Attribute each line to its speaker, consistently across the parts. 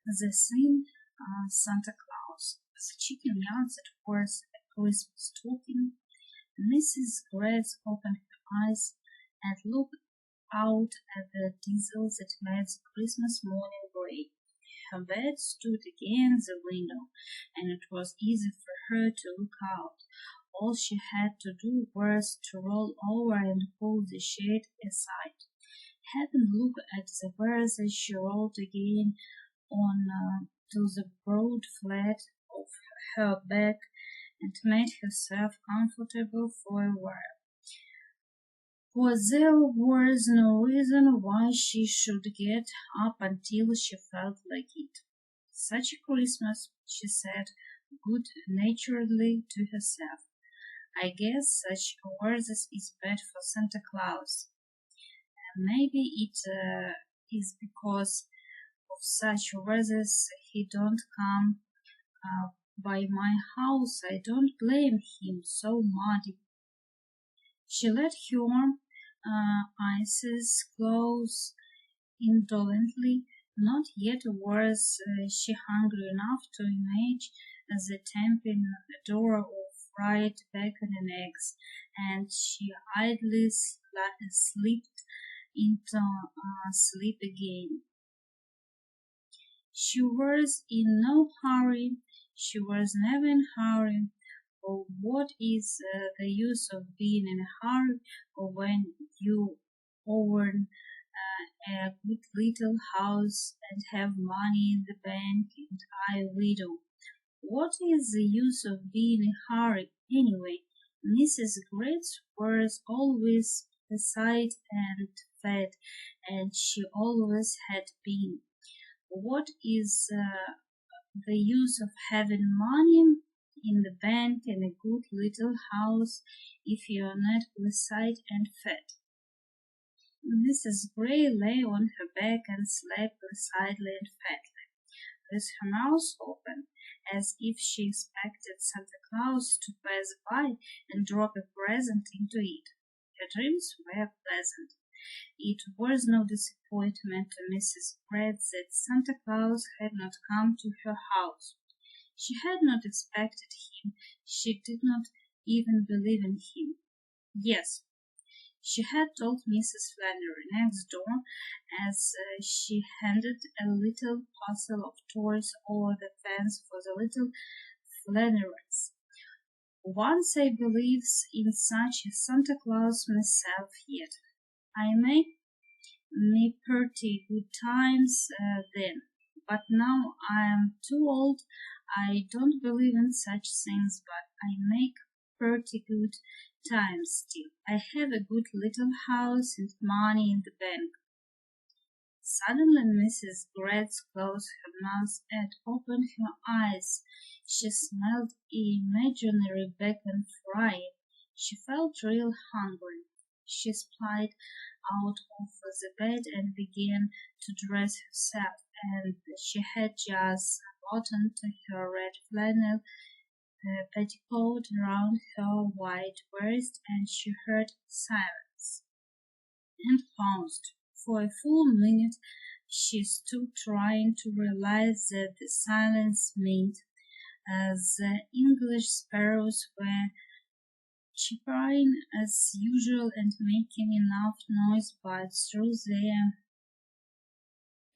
Speaker 1: The same Santa Claus, the chicken yard that was a Christmas talking. Mrs. Grace opened her eyes and looked out at the diesel that made the Christmas morning gray. Her bed stood against the window, and it was easy for her to look out. All she had to do was to roll over and pull the shade aside. Having looked at the birds as she rolled again on to the broad flat of her back and made herself comfortable for a while. For there was no reason why she should get up until she felt like it. Such a Christmas, she said good-naturedly to herself. I guess such weather is bad for Santa Claus. Maybe it is because of such weather he don't come by my house. I don't blame him so muddy. She let her eyes close indolently. Not yet was she hungry enough to imagine the tempting door of fried bacon and eggs, and she idly slipped into sleep again. She was in no hurry. She was never in a hurry. For what is the use of being in a hurry when you own a good little house and have money in the bank and a widow? What is the use of being in a hurry anyway? Mrs. Grace was always beside and fed, and she always had been. What is the use of having money in the bank and a good little house if you are not beside and fed? Mrs. Gray lay on her back and slept placidly and fatly, with her mouth open, as if she expected Santa Claus to pass by and drop a present into it. Her dreams were pleasant. It was no disappointment to Mrs. Brett that Santa Claus had not come to her house. She had not expected him. She did not even believe in him. Yes, she had told Mrs. Flannery next door as she handed a little parcel of toys over the fence for the little Flannerys. Once I believes in such a Santa Claus myself yet. I make me pretty good times then, but now I am too old. I don't believe in such things, but I make pretty good times still. I have a good little house and money in the bank. Suddenly Mrs. Gratz closed her mouth and opened her eyes. She smelled imaginary bacon frying. She felt real hungry. She spied out of the bed and began to dress herself, and she had just buttoned her red flannel petticoat round her white waist, and she heard silence and paused. For a full minute she stood trying to realize that the silence meant the English sparrows were chirping as usual and making enough noise, but through their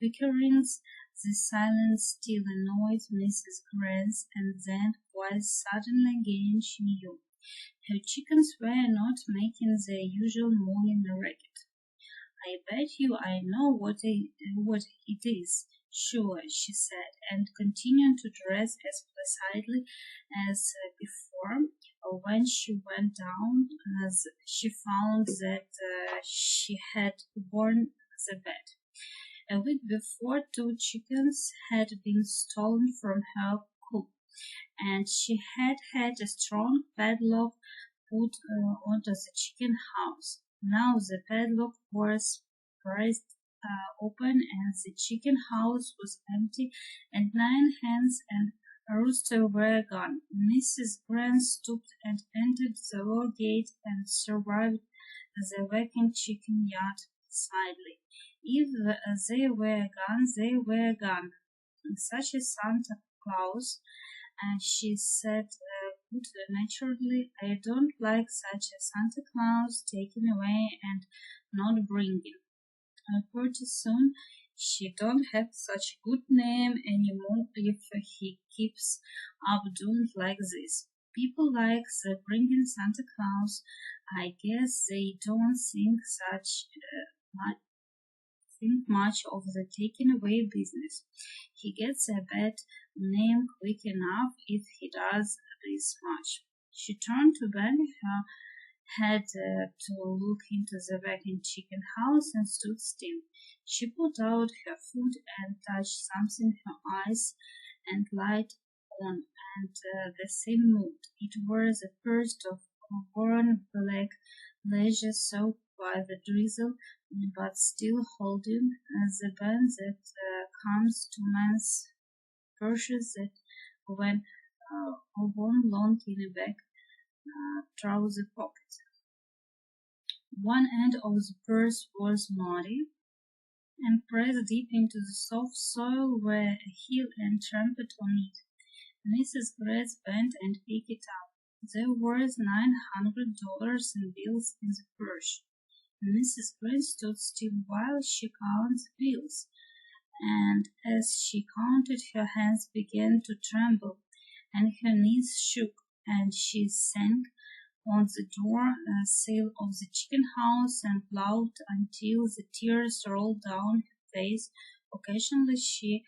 Speaker 1: bickerings the silence still annoyed Mrs. Grant, and then quite suddenly again she knew. Her chickens were not making their usual morning racket. I bet you I know what it is. Sure, she said, and continued to dress as placidly as before. When she went down, as she found that she had worn the bed. A week before, 2 chickens had been stolen from her coop, and she had had a strong padlock put onto the chicken house. Now the padlock was pressed open, and the chicken house was empty, and 9 hens and a rooster were gone. Mrs. Grant stooped and entered the lower gate and surveyed the vacant chicken yard silently. If they were gone, they were gone. such a Santa Claus, and she said good naturally, I don't like such a Santa Claus taken away and not bringing. Pretty soon she don't have such a good name anymore if he keeps up doing like this. People like the bringing Santa Claus. I guess they don't think much of the taking away business. He gets a bad name quick enough if he does this much. She turned to bend her head to look into the vacant chicken house and stood still. She put out her foot and touched something her eyes and light on, and the thing moved. It was a burst of worn black leisure soaked by the drizzle, but still holding the band that comes to men's purses that when worn long in a back trouser pocket. One end of the purse was muddy, and pressed deep into the soft soil were a heel and trampled on it. Mrs. Grace bent and picked it up. There was $900 in bills in the purse. Mrs. Grace stood still while she counted the bills, and as she counted, her hands began to tremble, and her knees shook, and she sank on the door sill of the chicken house and plowed until the tears rolled down her face. Occasionally she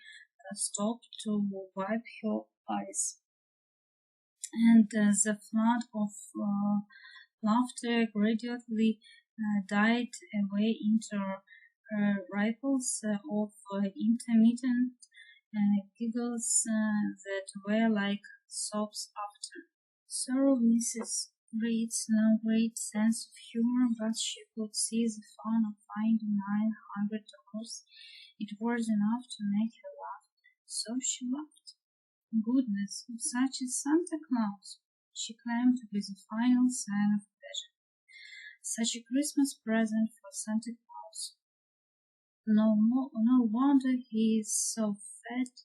Speaker 1: stopped to wipe her eyes, and the flood of laughter gradually died away into ripples of intermittent giggles that were like sobs after. So Mrs. Reed's no great sense of humor, but she could see the fun of finding $900. It was enough to make her laugh, so she laughed. Goodness, such a Santa Claus! She claimed to be the final sign of pleasure. Such a Christmas present for Santa Claus. No wonder he is so fat,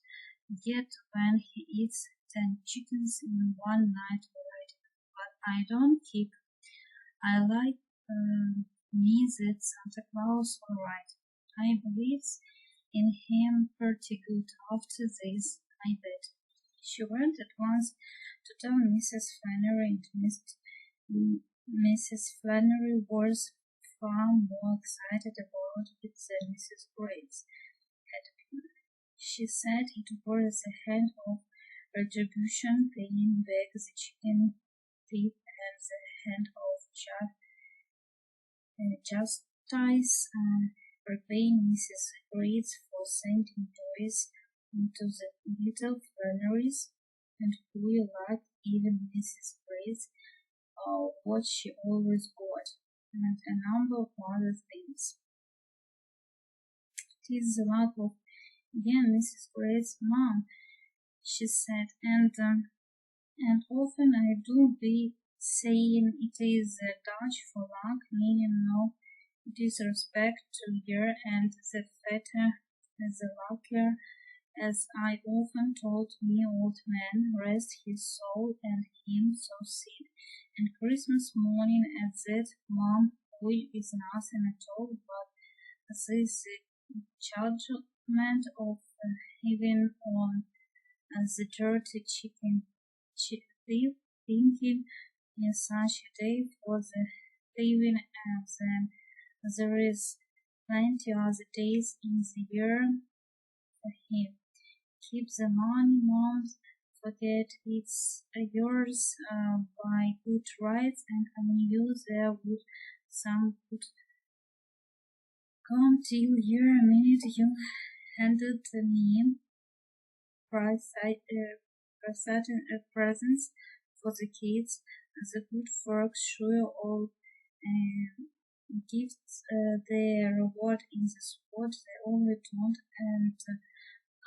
Speaker 1: yet when he eats 10 chickens in one night already. But I don't keep. I like me that Santa Claus all right. I believes in him pretty good after this, I bet. She went at once to tell Mrs. Flannery, and Mrs. Flannery was far more excited about it than Mrs. Grace had been. She said it was a hand of retribution paying back the chicken thief and the hand of justice repaying Mrs. Grace for sending toys into the little Flannerys, and we liked even Mrs. Grace what she always got, and a number of other things. It is the luck of Mrs. Grace's mom, she said, and often I do be saying it is a Dutch for luck, meaning no disrespect to her, and the fatter the luckier, as I often told me old man, rest his soul, and him so sick. And Christmas morning at that, Mom, which is nothing at all, but this judgment of heaven on the dirty chicken thief, thinking in such a day for the thieving, and then there is plenty other days in the year for him. Keep the money, Mom. Forget it's yours by good rights, and I knew there would some good come till your minute you handed me presents for the kids. The good folks sure all gifts their reward in the spot they only don't, and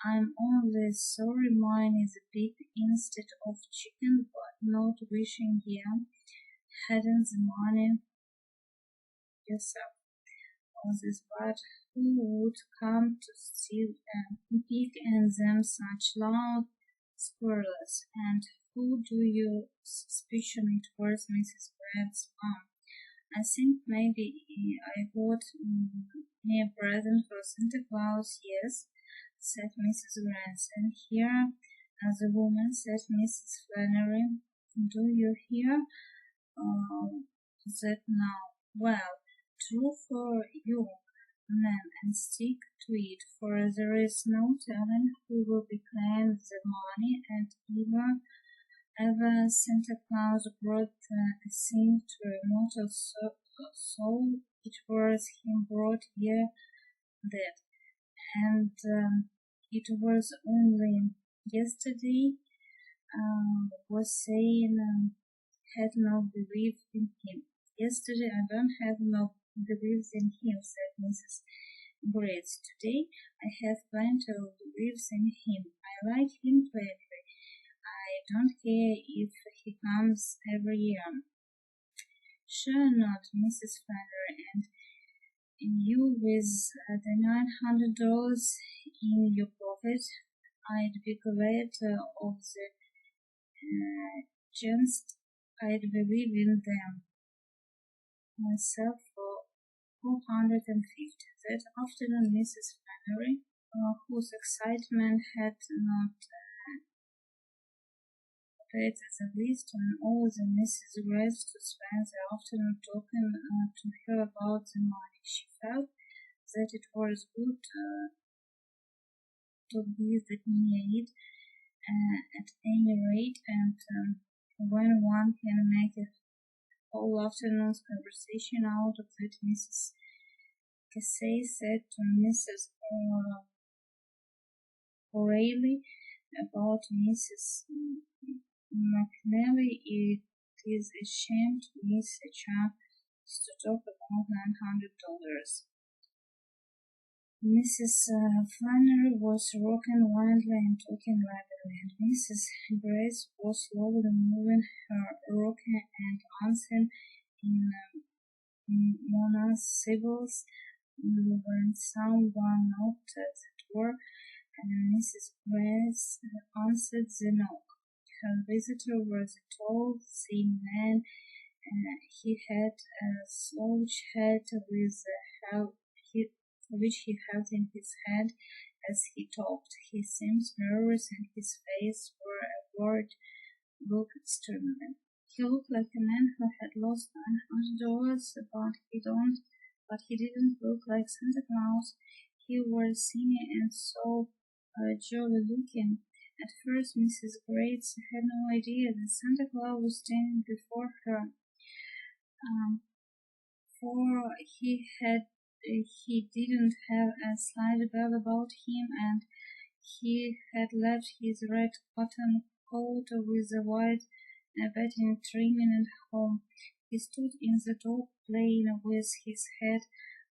Speaker 1: I'm only sorry mine is a pig instead of chicken, but not wishing you hadn't the money yourself. houses, but who would come to steal and pick in them such loud squirrels? And who do you suspicion it was, Mrs. Brand's mom? I think maybe I got me a present for Santa Claus, yes, said Mrs. Grant. And here, as a woman, said Mrs. Flannery, do you hear that now? Well, true for you, ma'am, and stick to it, for there is no telling who will be claiming the money, and ever Santa Claus brought a thing to a mortal soul, it was him brought here that, and it was only yesterday was saying had no belief in him. Yesterday I don't have no beliefs in him, said Mrs. Grace. Today I have plenty of beliefs in him. I like him plenty. I don't care if he comes every year. Sure not, Mrs. Flannery, and you with the $900 in your pocket, I'd be glad of the chance. I'd believe in them myself for 450. That afternoon, Mrs. Flannery, whose excitement had not paid the least on all the Mrs. Grace to spend the afternoon talking to her about the money. She felt that it was good to be near it at any rate, and when one can make a whole afternoon's conversation out of it, Mrs. Casey said to Mrs. O'Reilly about Mrs. McNally, it is a shame to miss a chance to talk about $900. Mrs. Flannery was rocking wildly and talking rapidly, and Mrs. Grace was slowly moving her rocking and answering in monosyllables when someone knocked at the door, and Mrs. Grace answered the knock. Her visitor was a tall, thin man. He had a slouch hat which he held in his hand as he talked. He seemed nervous, and his face wore a worried look extremely. He looked like a man who had lost $900, but he didn't look like Santa Claus. He was skinny and so jolly looking. At first, Mrs. Grace had no idea that Santa Claus was standing before her, for he didn't have a slight bell about him, and he had left his red cotton coat with the white batting trimming at home. He stood in the door playing with his head,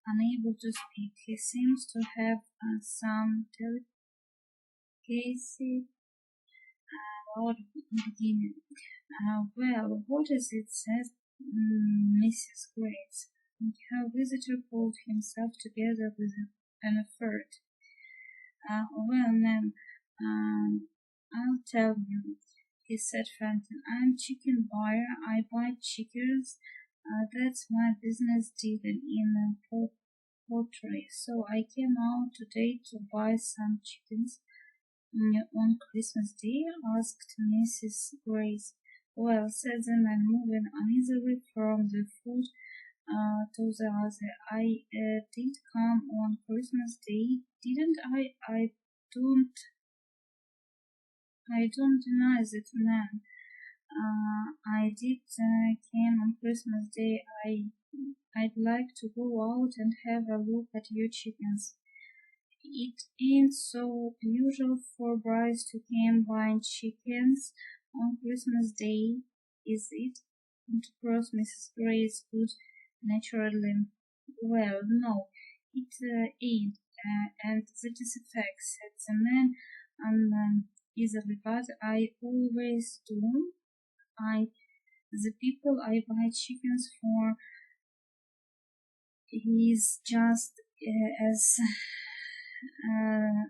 Speaker 1: unable to speak. He seems to have some delicacy about beginning. Well, what is it, said Mrs. Grace. Her visitor pulled himself together with an effort. Well, ma'am, I'll tell you, he said frankly. I'm chicken buyer. I buy chickens. That's my business dealing in poultry. So I came out today to buy some chickens. On Christmas Day, asked Mrs. Grace. Well, said the man, moving uneasily from the foot to the other. I did come on Christmas Day, didn't I? I don't deny it, ma'am. I did came on Christmas Day. I'd like to go out and have a look at your chickens. It ain't so usual for brides to come buying chickens on Christmas Day, is it? Interposed Mrs. Grace good naturally. Well, no, it ain't, and that is a fact, said the man uneasily, but I always do. The people I buy chickens for he's just as uh,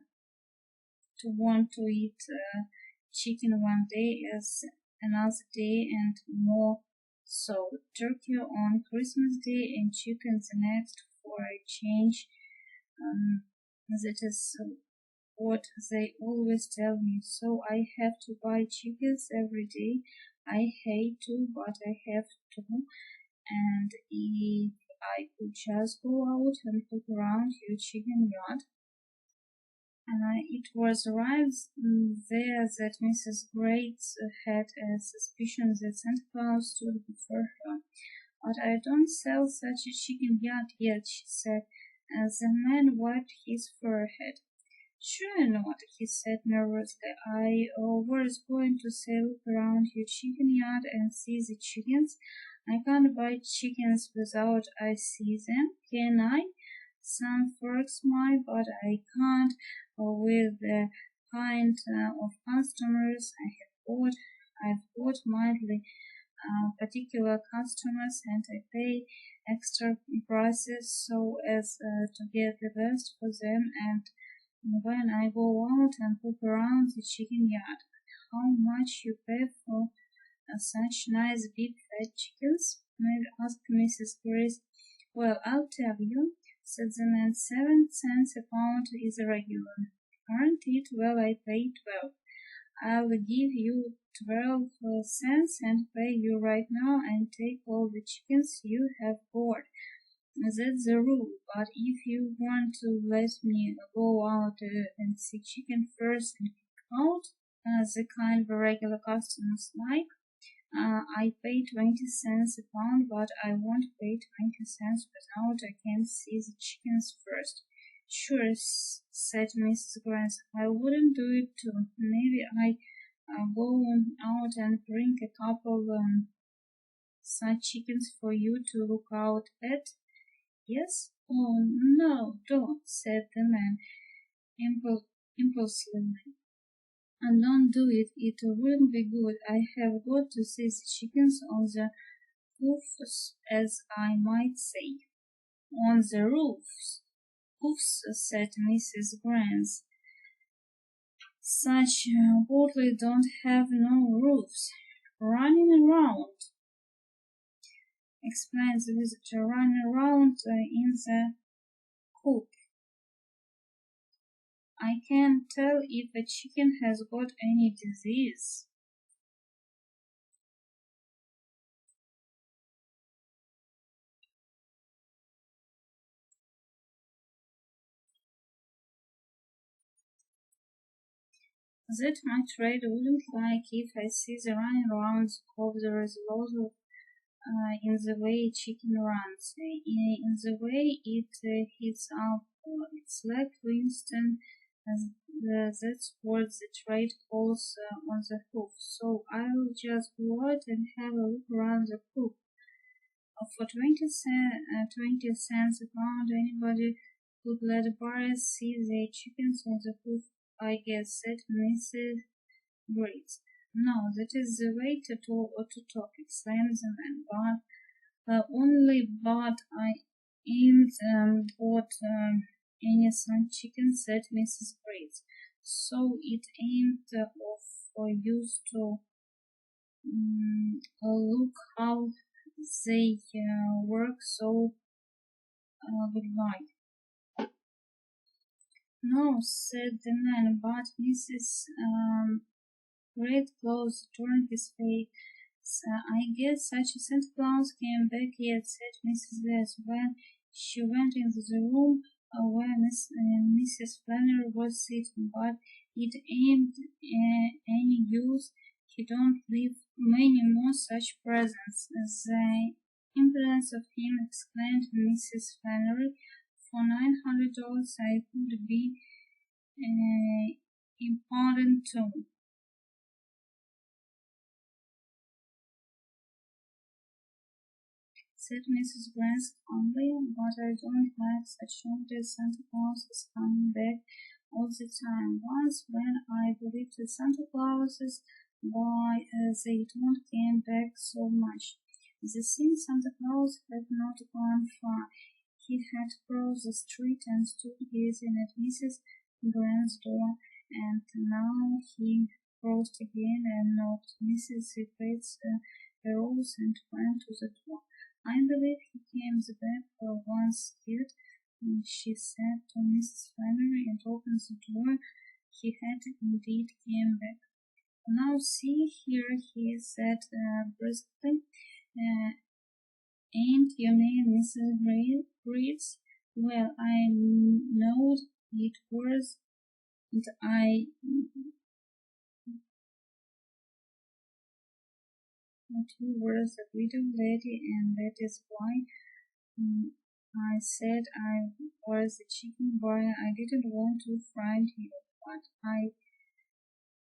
Speaker 1: to want to eat chicken one day as another day and more so. Turkey on Christmas Day and chicken the next for a change. Um, that is what they always tell me. So I have to buy chickens every day. I hate to, but I have to. And if I could just go out and look around your chicken yard, it was right there that Mrs. Grates had a suspicion that Santa Claus stood before her. But I don't sell such a chicken yet yet, she said, as the man wiped his forehead. Sure not, he said nervously. I was going to say look around your chicken yard and see the chickens. I can't buy chickens without I see them, can I? Some folks might, but I can't with the kind of customers I've got mildly particular customers, and I pay extra prices so as to get the best for them. And when I go out and look around the chicken yard, how much you pay for such nice big fat chickens? Maybe asked Mrs. Grace. Well, I'll tell you, said the man. 7 cents a pound is regular. Aren't it? Well, I pay 12. I'll give you 12 cents and pay you right now and take all the chickens you have bought. That's the rule, but if you want to let me go out and see chicken first and pick out the kind the regular customers like, I pay 20 cents a pound, but I won't pay 20 cents without I can see the chickens first. Sure, said Mrs. Grant. I wouldn't do it too. Maybe I go out and bring a couple such chickens for you to look out at. Yes? Oh, no, don't, said the man impulsively. And don't do it. It wouldn't be good. I have got to see the chickens on the hoofs, as I might say. On the hoofs, said Mrs. Grant. Such boldly don't have no roofs. Running around, explains the visitor, running around in the coop. I can't tell if a chicken has got any disease. That my trade wouldn't like if I see the running around the coop. There is a lot of in the way chicken runs, in the way it hits up its leg, for instance, as that's what the trade calls on the hoof. So I'll just go out and have a look around the coop. For 20 cents a pound, anybody could let buyers see their chickens on the hoof, I guess, said Mrs. Grace. No, that is the way to talk, exclaimed the man. But I ain't bought any sun chicken, said Mrs. Grace. So it ain't of use to look how they work. So goodbye. No, said the man, but Mrs. Great Claus turned his face. I guess such a Santa Claus came back yet, said Mrs. Les, when she went into the room where Mrs. Flannery was sitting, but it ain't any use. He don't leave many more such presents. The impudence of him, exclaimed Mrs. Flannery. For $900 I could be important too. Said Mrs. Grant calmly, but I don't like such notice. Santa Claus is coming back all the time. Once when I believed that Santa Clauses, why they don't came back so much. The thing Santa Claus had not gone far. He had crossed the street and stood gazing at Mrs. Grant's door, and now he crossed again and knocked. Mrs. Bates arose and went to the door. "I believe he came back once yet," she said to Mrs. Flannery, and opened the door. He had indeed came back. "Now see here," he said briskly, uh, "ain't your name Mrs. Reeds? Well, I knowed it was, and that you was a widow lady, and that is why I said I was a chicken buyer. I didn't want to frighten you, but I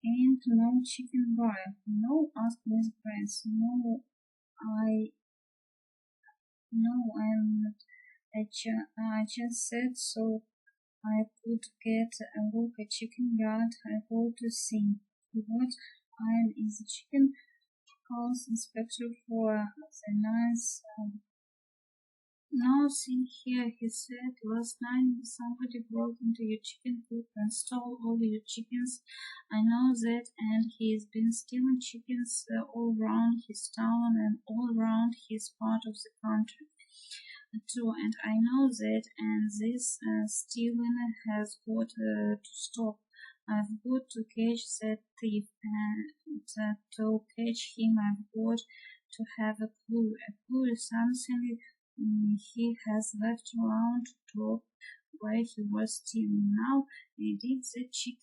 Speaker 1: ain't no chicken buyer." "No?" asked Miss Prince. I, no, I'm not. I just said so I could get a look at chicken yard. I go to see what I is a chicken house inspector for the nice. "Now see here," he said, "last night somebody broke into your chicken coop and stole all your chickens. I know that, and he's been stealing chickens all round his town and all round his part of the country too, and I know that, and this stealing has got to stop. I've got to catch that thief, and to catch him I've got to have a clue. A clue is something he has left around to drop where he was stealing. Now, did the chief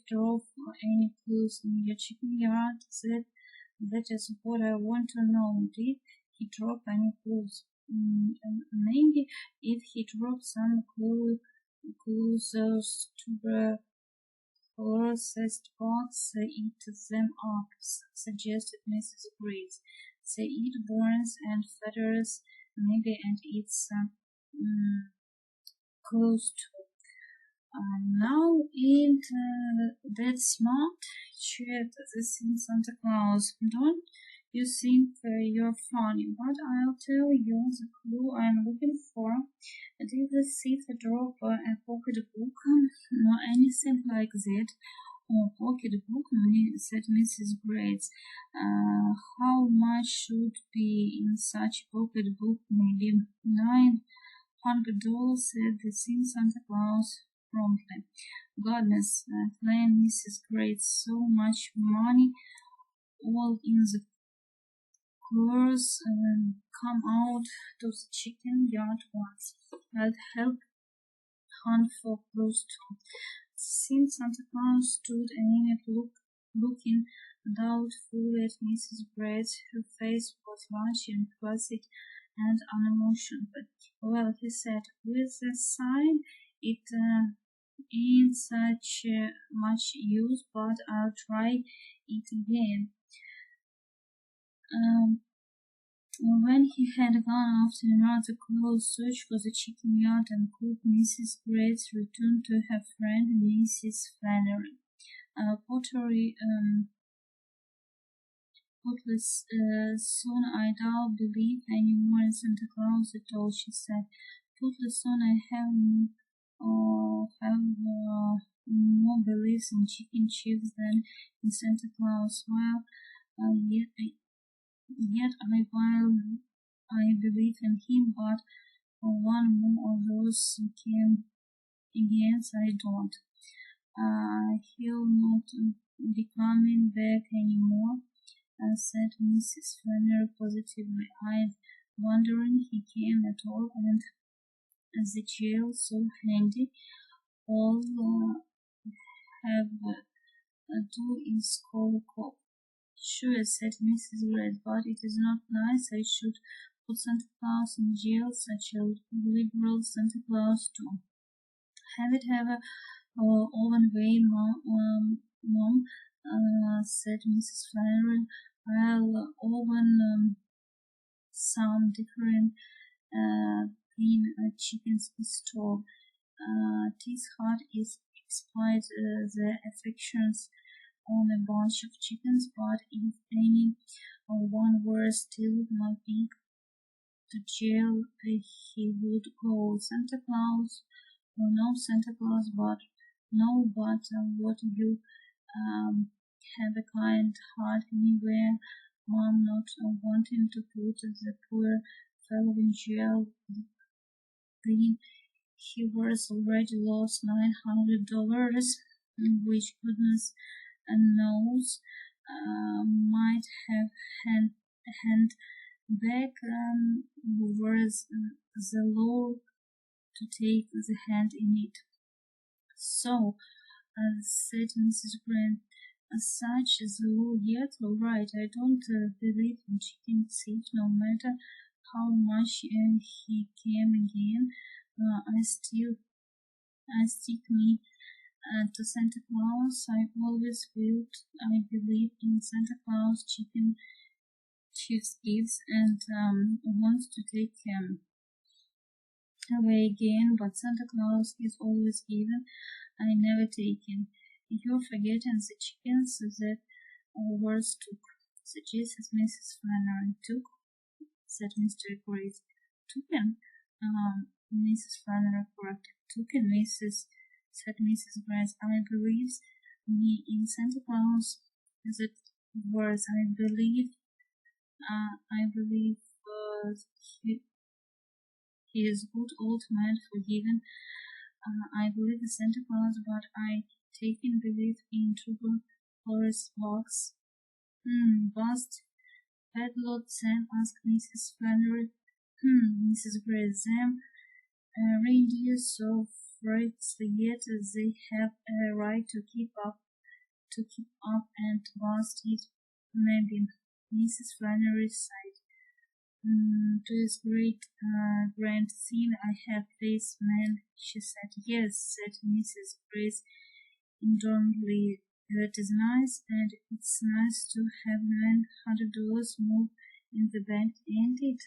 Speaker 1: drop any clues in your chicken yard? That is what I want to know. Did he drop any clues? Maybe if he dropped some clues, those tuberculous bugs eat them up, suggested Mrs. Briggs. They eat bones and feathers, maybe, and eat some clues too. Now ain't that smart? Cheered this in Santa Claus. Don't you think you're funny? But I'll tell you the clue I'm looking for. Did the thief drop a pocketbook? No, anything like that. "Oh, pocketbook," said Mrs. Grates. How much should be in such pocketbook? Maybe $900, said the thin Santa Claus promptly. "Goodness," exclaimed Mrs. Grates, "so much money all in the course come out to the chicken yard once. I'd help hunt for clues too." Since Santa Claus stood a minute looking doubtfully at Mrs. Brett, her face was large and placid and unemotional. "Well," he said, with a sigh, "it ain't such much use, but I'll try it again." Um, When he had gone after another close search for the chicken yard and coop, Mrs. Grace returned to her friend Mrs. Flannery. Pottery, Potless, son, I don't believe any more in Santa Claus at all," she said. "Potless, son, I have more beliefs in chicken chips than in Santa Claus. Well, yet I believe in him, but one more of those came against I don't. He'll not be coming back any more," said Mrs. Fenner positively. "I'm wondering he came at all, and the jail so handy. All have do is call a cop." "Sure," said Mrs. Red, "but it is not nice I should put Santa Claus in jail, such a liberal Santa Claus too." "Have it have a oven way, Mom," said Mrs. Flannery. "I'll oven some different clean chickens store. 'Tis hard is exploit the affections on a bunch of chickens, but if any one were still my big to jail, he would go. Santa Claus, or no Santa Claus, but no, but what you um, have a kind heart anywhere. Mom not wanting to put the poor fellow in jail. Then he was already lost $900, which goodness knows might have hand back was the law to take the hand in it. So, said Mrs. Grant, such is the law yet, all right. I don't believe in chicken thief, no matter how much he came again. I stick me to Santa Claus. I always will. I believe in Santa Claus, chicken chief's gifts, and want to take him away again, but Santa Claus is always given. I never taken. You're forgetting the chickens that ours took, suggested Mrs. Flannery. Took, said Mr. Grace. Tooken, Mrs. Flannery corrected. Tooken, said Mrs. Grace. I believe me in Santa Claus. That was, I believe he, he is good old man forgiven. I believe in Santa Claus, but I taken belief in Trouble Forest Box. Bust. Padlock Sam asked Mrs. Flannery. Mrs. Gray, them reindeer so frights yet they have a right to keep up and bust it. Maybe Mrs. Flannery sighed. To this great grand scene I have faced, man, she said. Yes, said Mrs. Grace indolently. That is nice, and it's nice to have $900 more in the bank, ain't it?